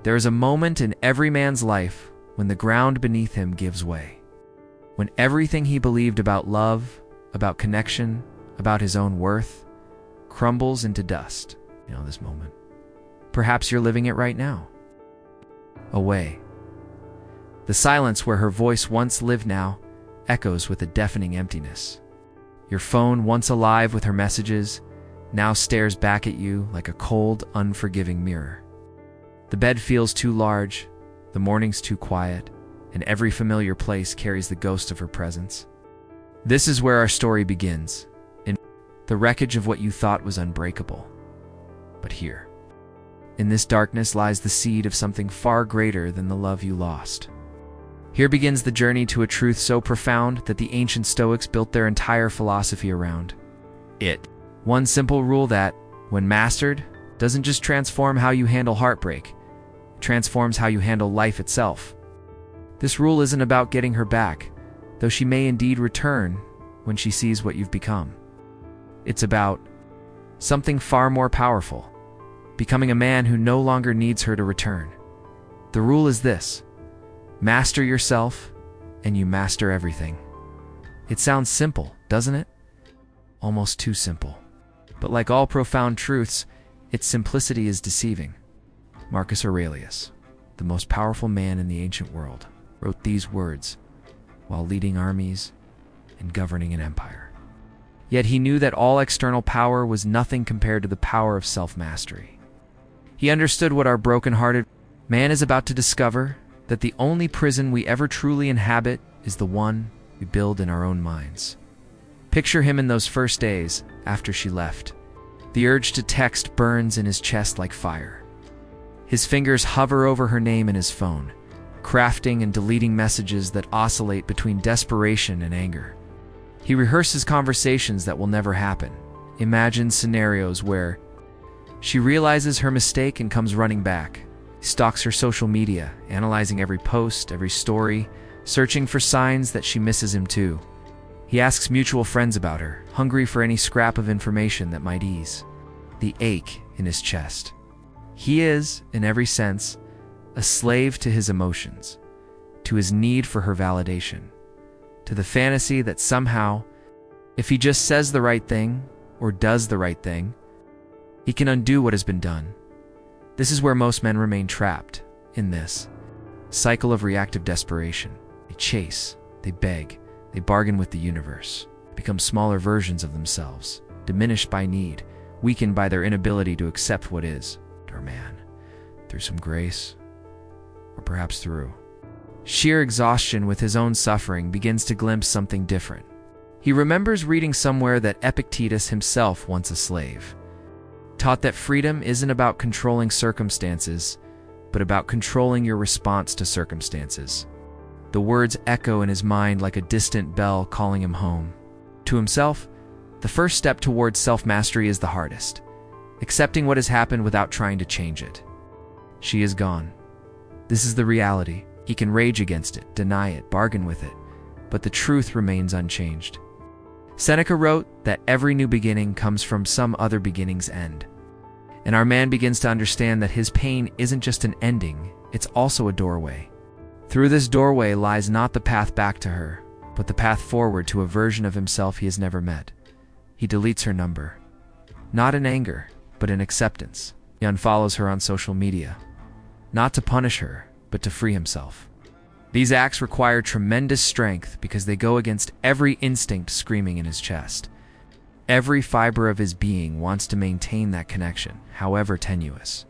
There is a moment in every man's life when the ground beneath him gives way, when everything he believed about love, about connection, about his own worth, crumbles into dust. This moment. Perhaps you're living it right now. Away. The silence where her voice once lived now echoes with a deafening emptiness. Your phone, once alive with her messages, now stares back at you like a cold, unforgiving mirror. The bed feels too large, the morning's too quiet, and every familiar place carries the ghost of her presence. This is where our story begins, in the wreckage of what you thought was unbreakable. But here, in this darkness lies the seed of something far greater than the love you lost. Here begins the journey to a truth so profound that the ancient Stoics built their entire philosophy around it. One simple rule that, when mastered, doesn't just transform how you handle heartbreak, it transforms how you handle life itself. This rule isn't about getting her back, though she may indeed return when she sees what you've become. It's about something far more powerful, becoming a man who no longer needs her to return. The rule is this: master yourself, and you master everything. It sounds simple, doesn't it? Almost too simple. But like all profound truths, its simplicity is deceiving. Marcus Aurelius, the most powerful man in the ancient world, wrote these words while leading armies and governing an empire. Yet he knew that all external power was nothing compared to the power of self-mastery. He understood what our broken-hearted man is about to discover, that the only prison we ever truly inhabit is the one we build in our own minds. Picture him in those first days after she left. The urge to text burns in his chest like fire. His fingers hover over her name in his phone, crafting and deleting messages that oscillate between desperation and anger. He rehearses conversations that will never happen, imagines scenarios where she realizes her mistake and comes running back. He stalks her social media, analyzing every post, every story, searching for signs that she misses him too. He asks mutual friends about her, hungry for any scrap of information that might ease the ache in his chest. He is, in every sense, a slave to his emotions, to his need for her validation, to the fantasy that somehow, if he just says the right thing or does the right thing, he can undo what has been done. This is where most men remain trapped, in this cycle of reactive desperation. They chase, they beg, they bargain with the universe, become smaller versions of themselves, diminished by need, weakened by their inability to accept what is, or man, through some grace, or perhaps through sheer exhaustion with his own suffering, begins to glimpse something different. He remembers reading somewhere that Epictetus himself, once a slave, taught that freedom isn't about controlling circumstances, but about controlling your response to circumstances. The words echo in his mind like a distant bell calling him home. To himself, the first step towards self-mastery is the hardest, accepting what has happened without trying to change it. She is gone. This is the reality. He can rage against it, deny it, bargain with it, but the truth remains unchanged. Seneca wrote that every new beginning comes from some other beginning's end. And our man begins to understand that his pain isn't just an ending, it's also a doorway. Through this doorway lies not the path back to her, but the path forward to a version of himself he has never met. He deletes her number, not in anger, but in acceptance. He unfollows her on social media, not to punish her, but to free himself. These acts require tremendous strength because they go against every instinct screaming in his chest. Every fiber of his being wants to maintain that connection, however tenuous.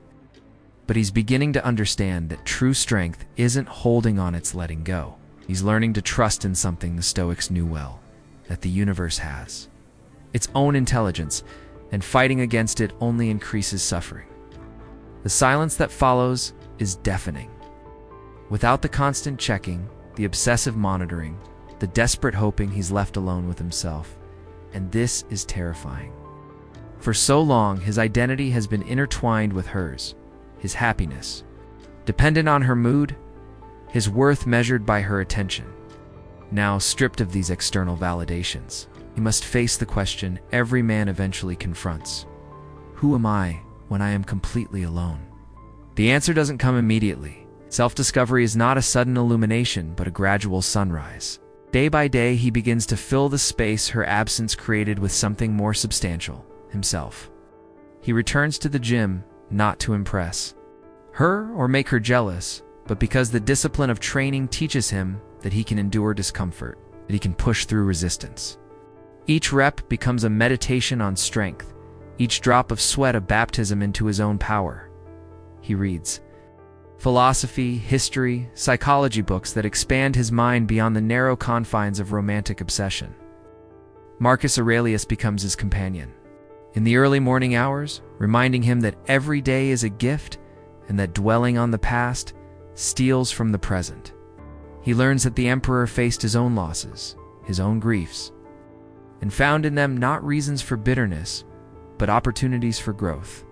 But he's beginning to understand that true strength isn't holding on, it's letting go. He's learning to trust in something the Stoics knew well, that the universe has its own intelligence, and fighting against it only increases suffering. The silence that follows is deafening. Without the constant checking, the obsessive monitoring, the desperate hoping, he's left alone with himself. And this is terrifying. For so long, his identity has been intertwined with hers, his happiness, dependent on her mood, his worth measured by her attention. Now, stripped of these external validations, he must face the question every man eventually confronts. Who am I when I am completely alone? The answer doesn't come immediately. Self-discovery is not a sudden illumination, but a gradual sunrise. Day by day, he begins to fill the space her absence created with something more substantial, himself. He returns to the gym, not to impress her or make her jealous, but because the discipline of training teaches him that he can endure discomfort, that he can push through resistance. Each rep becomes a meditation on strength, each drop of sweat a baptism into his own power. He reads philosophy, history, psychology books that expand his mind beyond the narrow confines of romantic obsession. Marcus Aurelius becomes his companion. In the early morning hours, reminding him that every day is a gift and that dwelling on the past steals from the present. He learns that the emperor faced his own losses, his own griefs, and found in them not reasons for bitterness, but opportunities for growth.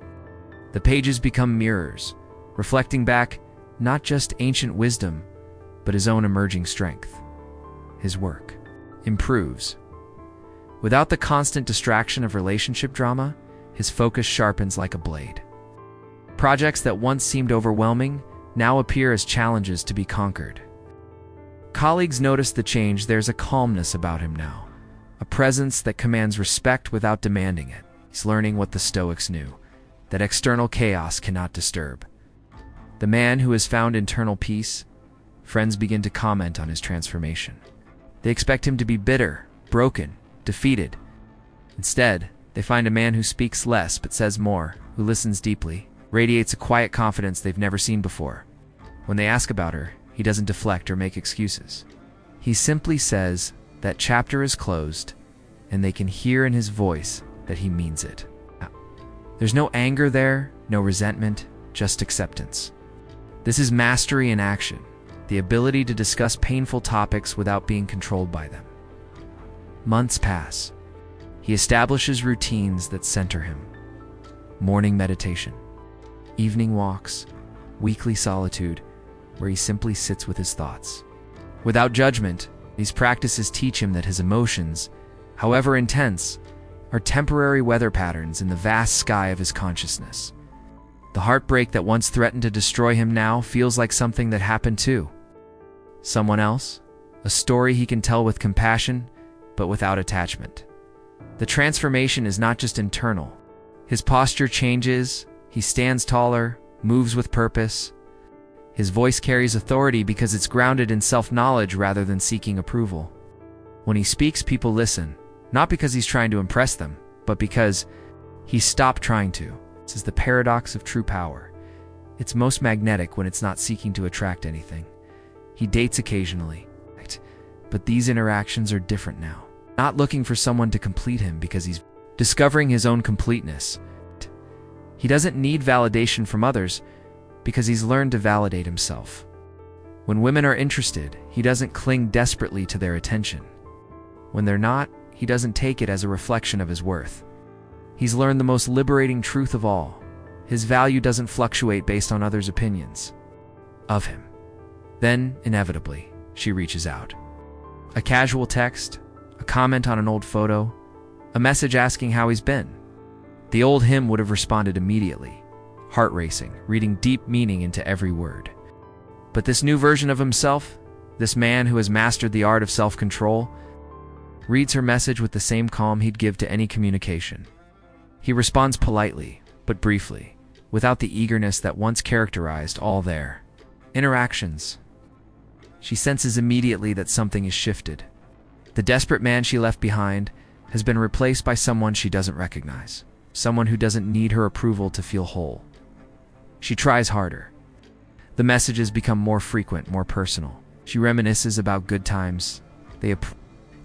The pages become mirrors, reflecting back not just ancient wisdom, but his own emerging strength. His work improves. Without the constant distraction of relationship drama, his focus sharpens like a blade. Projects that once seemed overwhelming now appear as challenges to be conquered. Colleagues notice the change. There's a calmness about him now, a presence that commands respect without demanding it. He's learning what the Stoics knew, that external chaos cannot disturb. The man who has found internal peace, friends begin to comment on his transformation. They expect him to be bitter, broken, defeated. Instead, they find a man who speaks less but says more, who listens deeply, radiates a quiet confidence they've never seen before. When they ask about her, he doesn't deflect or make excuses. He simply says that chapter is closed, and they can hear in his voice that he means it. There's no anger there, no resentment, just acceptance. This is mastery in action, the ability to discuss painful topics without being controlled by them. Months pass. He establishes routines that center him. Morning meditation, evening walks, weekly solitude, where he simply sits with his thoughts. Without judgment, these practices teach him that his emotions, however intense, are temporary weather patterns in the vast sky of his consciousness. The heartbreak that once threatened to destroy him now feels like something that happened to someone else, a story he can tell with compassion, but without attachment. The transformation is not just internal. His posture changes, he stands taller, moves with purpose. His voice carries authority because it's grounded in self-knowledge rather than seeking approval. When he speaks, people listen, not because he's trying to impress them, but because he stopped trying to. This is the paradox of true power. It's most magnetic when it's not seeking to attract anything. He dates occasionally, but these interactions are different now. Not looking for someone to complete him because he's discovering his own completeness. He doesn't need validation from others because he's learned to validate himself. When women are interested, he doesn't cling desperately to their attention. When they're not, he doesn't take it as a reflection of his worth. He's learned the most liberating truth of all. His value doesn't fluctuate based on others' opinions of him. Then, inevitably, she reaches out. A casual text, a comment on an old photo, a message asking how he's been. The old him would have responded immediately, heart racing, reading deep meaning into every word. But this new version of himself, this man who has mastered the art of self-control, reads her message with the same calm he'd give to any communication. He responds politely, but briefly, without the eagerness that once characterized all their interactions. She senses immediately that something is shifted. The desperate man she left behind has been replaced by someone she doesn't recognize, someone who doesn't need her approval to feel whole. She tries harder. The messages become more frequent, more personal. She reminisces about good times they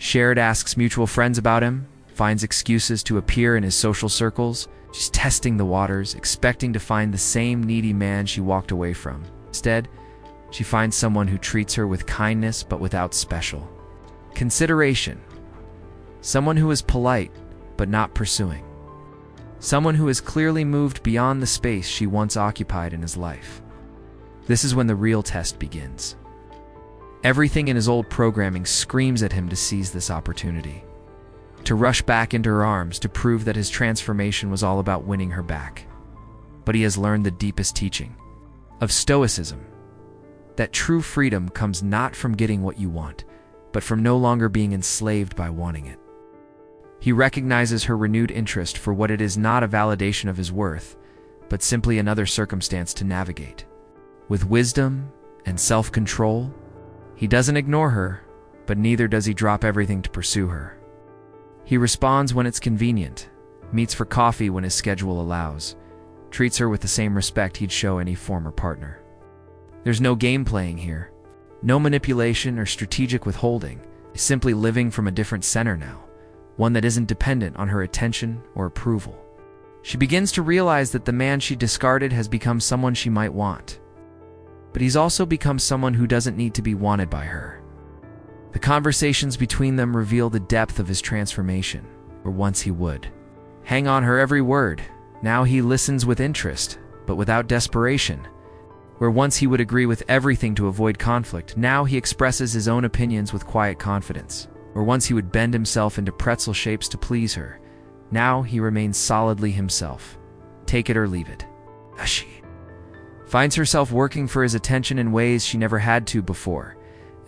shared, asks mutual friends about him, finds excuses to appear in his social circles. She's testing the waters, expecting to find the same needy man she walked away from. Instead, she finds someone who treats her with kindness but without special consideration. Someone who is polite but not pursuing. Someone who has clearly moved beyond the space she once occupied in his life. This is when the real test begins. Everything in his old programming screams at him to seize this opportunity, to rush back into her arms, to prove that his transformation was all about winning her back. But he has learned the deepest teaching. of Stoicism, that true freedom comes not from getting what you want, but from no longer being enslaved by wanting it. He recognizes her renewed interest for what it is, not a validation of his worth, but simply another circumstance to navigate. With wisdom and self-control, he doesn't ignore her, but neither does he drop everything to pursue her. He responds when it's convenient, meets for coffee when his schedule allows, treats her with the same respect he'd show any former partner. There's no game playing here, no manipulation or strategic withholding. He's simply living from a different center now, one that isn't dependent on her attention or approval. She begins to realize that the man she discarded has become someone she might want, but he's also become someone who doesn't need to be wanted by her. The conversations between them reveal the depth of his transformation, or once he would hang on her every word. Now he listens with interest, but without desperation. Where once he would agree with everything to avoid conflict, now he expresses his own opinions with quiet confidence. Where once he would bend himself into pretzel shapes to please her, now he remains solidly himself. Take it or leave it. She finds herself working for his attention in ways she never had to before,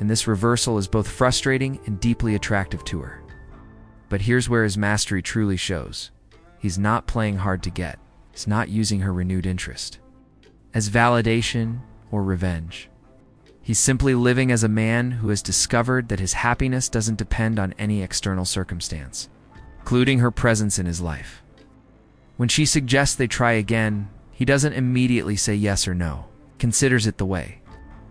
and this reversal is both frustrating and deeply attractive to her. But here's where his mastery truly shows. He's not playing hard to get. He's not using her renewed interest as validation or revenge. He's simply living as a man who has discovered that his happiness doesn't depend on any external circumstance, including her presence in his life. When she suggests they try again, he doesn't immediately say yes or no, considers it the way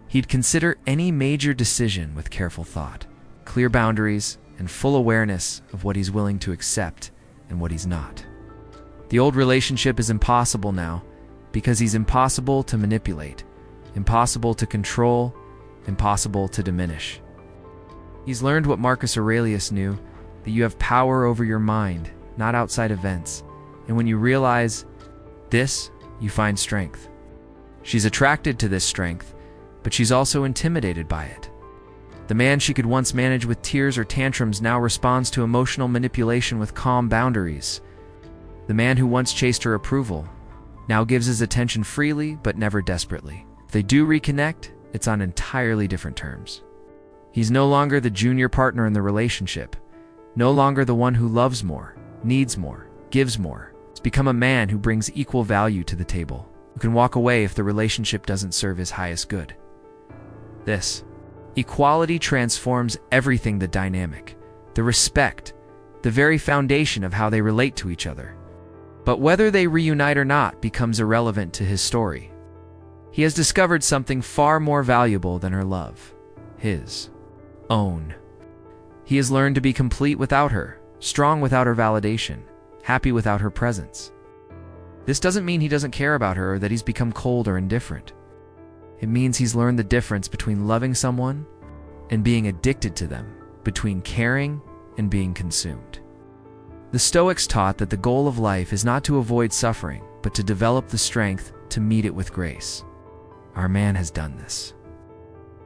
he'd consider any major decision with careful thought, clear boundaries, and full awareness of what he's willing to accept and what he's not. The old relationship is impossible now because he's impossible to manipulate, impossible to control, impossible to diminish. He's learned what Marcus Aurelius knew, that you have power over your mind, not outside events. And when you realize this, you find strength. She's attracted to this strength, but she's also intimidated by it. The man she could once manage with tears or tantrums now responds to emotional manipulation with calm boundaries. The man who once chased her approval now gives his attention freely but never desperately. If they do reconnect, it's on entirely different terms. He's no longer the junior partner in the relationship, no longer the one who loves more, needs more, gives more. He's become a man who brings equal value to the table, who can walk away if the relationship doesn't serve his highest good. This equality transforms everything: the dynamic, the respect, the very foundation of how they relate to each other. But whether they reunite or not becomes irrelevant to his story. He has discovered something far more valuable than her love: his own. He has learned to be complete without her, strong without her validation, happy without her presence. This doesn't mean he doesn't care about her or that he's become cold or indifferent. It means he's learned the difference between loving someone and being addicted to them, between caring and being consumed. The Stoics taught that the goal of life is not to avoid suffering, but to develop the strength to meet it with grace. Our man has done this.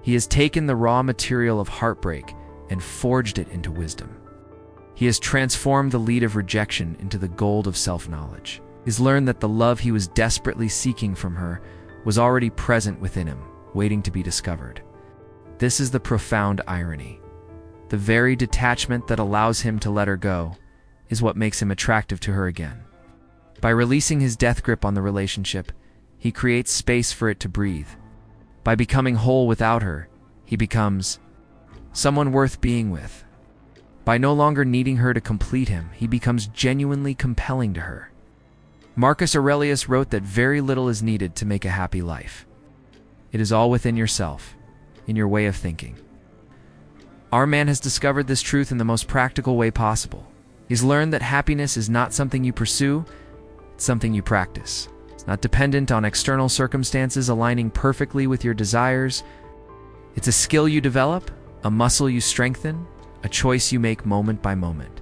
He has taken the raw material of heartbreak and forged it into wisdom. He has transformed the lead of rejection into the gold of self-knowledge. He's learned that the love he was desperately seeking from her was already present within him, waiting to be discovered. This is the profound irony. The very detachment that allows him to let her go is what makes him attractive to her again. By releasing his death grip on the relationship, he creates space for it to breathe. By becoming whole without her, he becomes someone worth being with. By no longer needing her to complete him, he becomes genuinely compelling to her. Marcus Aurelius wrote that very little is needed to make a happy life. It is all within yourself, in your way of thinking. Our man has discovered this truth in the most practical way possible. He's learned that happiness is not something you pursue, it's something you practice. It's not dependent on external circumstances aligning perfectly with your desires. It's a skill you develop, a muscle you strengthen, a choice you make moment by moment.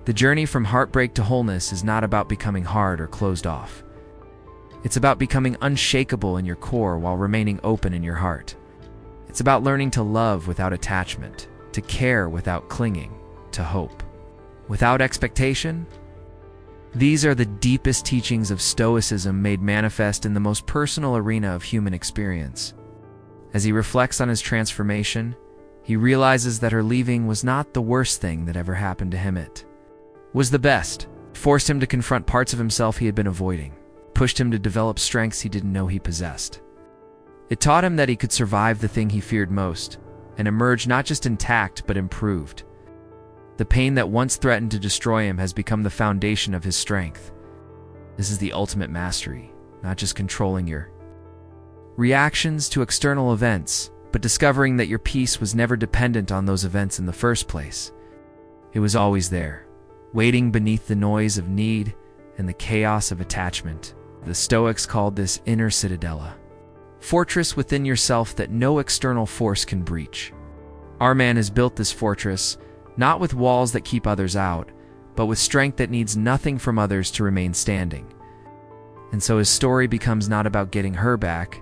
The journey from heartbreak to wholeness is not about becoming hard or closed off. It's about becoming unshakable in your core while remaining open in your heart. It's about learning to love without attachment, to care without clinging, to hope without expectation, These are the deepest teachings of Stoicism made manifest in the most personal arena of human experience. As he reflects on his transformation, he realizes that her leaving was not the worst thing that ever happened to him. It was the best. It forced him to confront parts of himself he had been avoiding, pushed him to develop strengths he didn't know he possessed. It taught him that he could survive the thing he feared most, and emerge not just intact but improved. The pain that once threatened to destroy him has become the foundation of his strength. This is the ultimate mastery, not just controlling your reactions to external events, but discovering that your peace was never dependent on those events in the first place. It was always there, waiting beneath the noise of need and the chaos of attachment. The Stoics called this inner citadella, fortress within yourself that no external force can breach. Our man has built this fortress, not with walls that keep others out, but with strength that needs nothing from others to remain standing. And so his story becomes not about getting her back,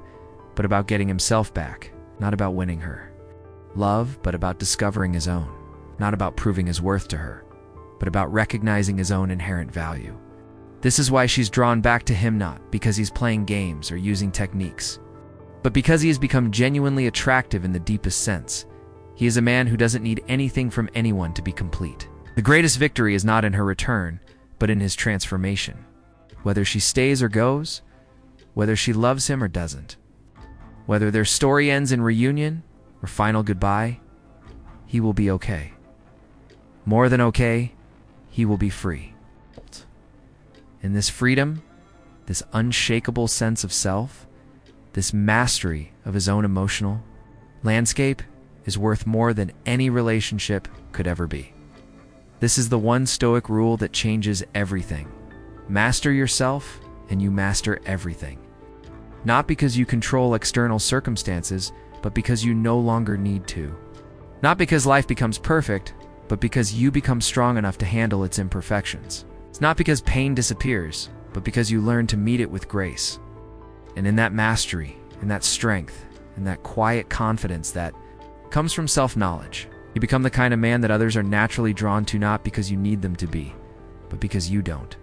but about getting himself back, not about winning her love, but about discovering his own, not about proving his worth to her, but about recognizing his own inherent value. This is why she's drawn back to him, not because he's playing games or using techniques, but because he has become genuinely attractive in the deepest sense. He is a man who doesn't need anything from anyone to be complete. The greatest victory is not in her return, but in his transformation. Whether she stays or goes, whether she loves him or doesn't, whether their story ends in reunion or final goodbye, he will be okay. More than okay, he will be free. In this freedom, this unshakable sense of self, this mastery of his own emotional landscape is worth more than any relationship could ever be. This is the one Stoic rule that changes everything. Master yourself, and you master everything. Not because you control external circumstances, but because you no longer need to. Not because life becomes perfect, but because you become strong enough to handle its imperfections. It's not because pain disappears, but because you learn to meet it with grace. And in that mastery, in that strength, in that quiet confidence that comes from self-knowledge, you become the kind of man that others are naturally drawn to, not because you need them to be, but because you don't.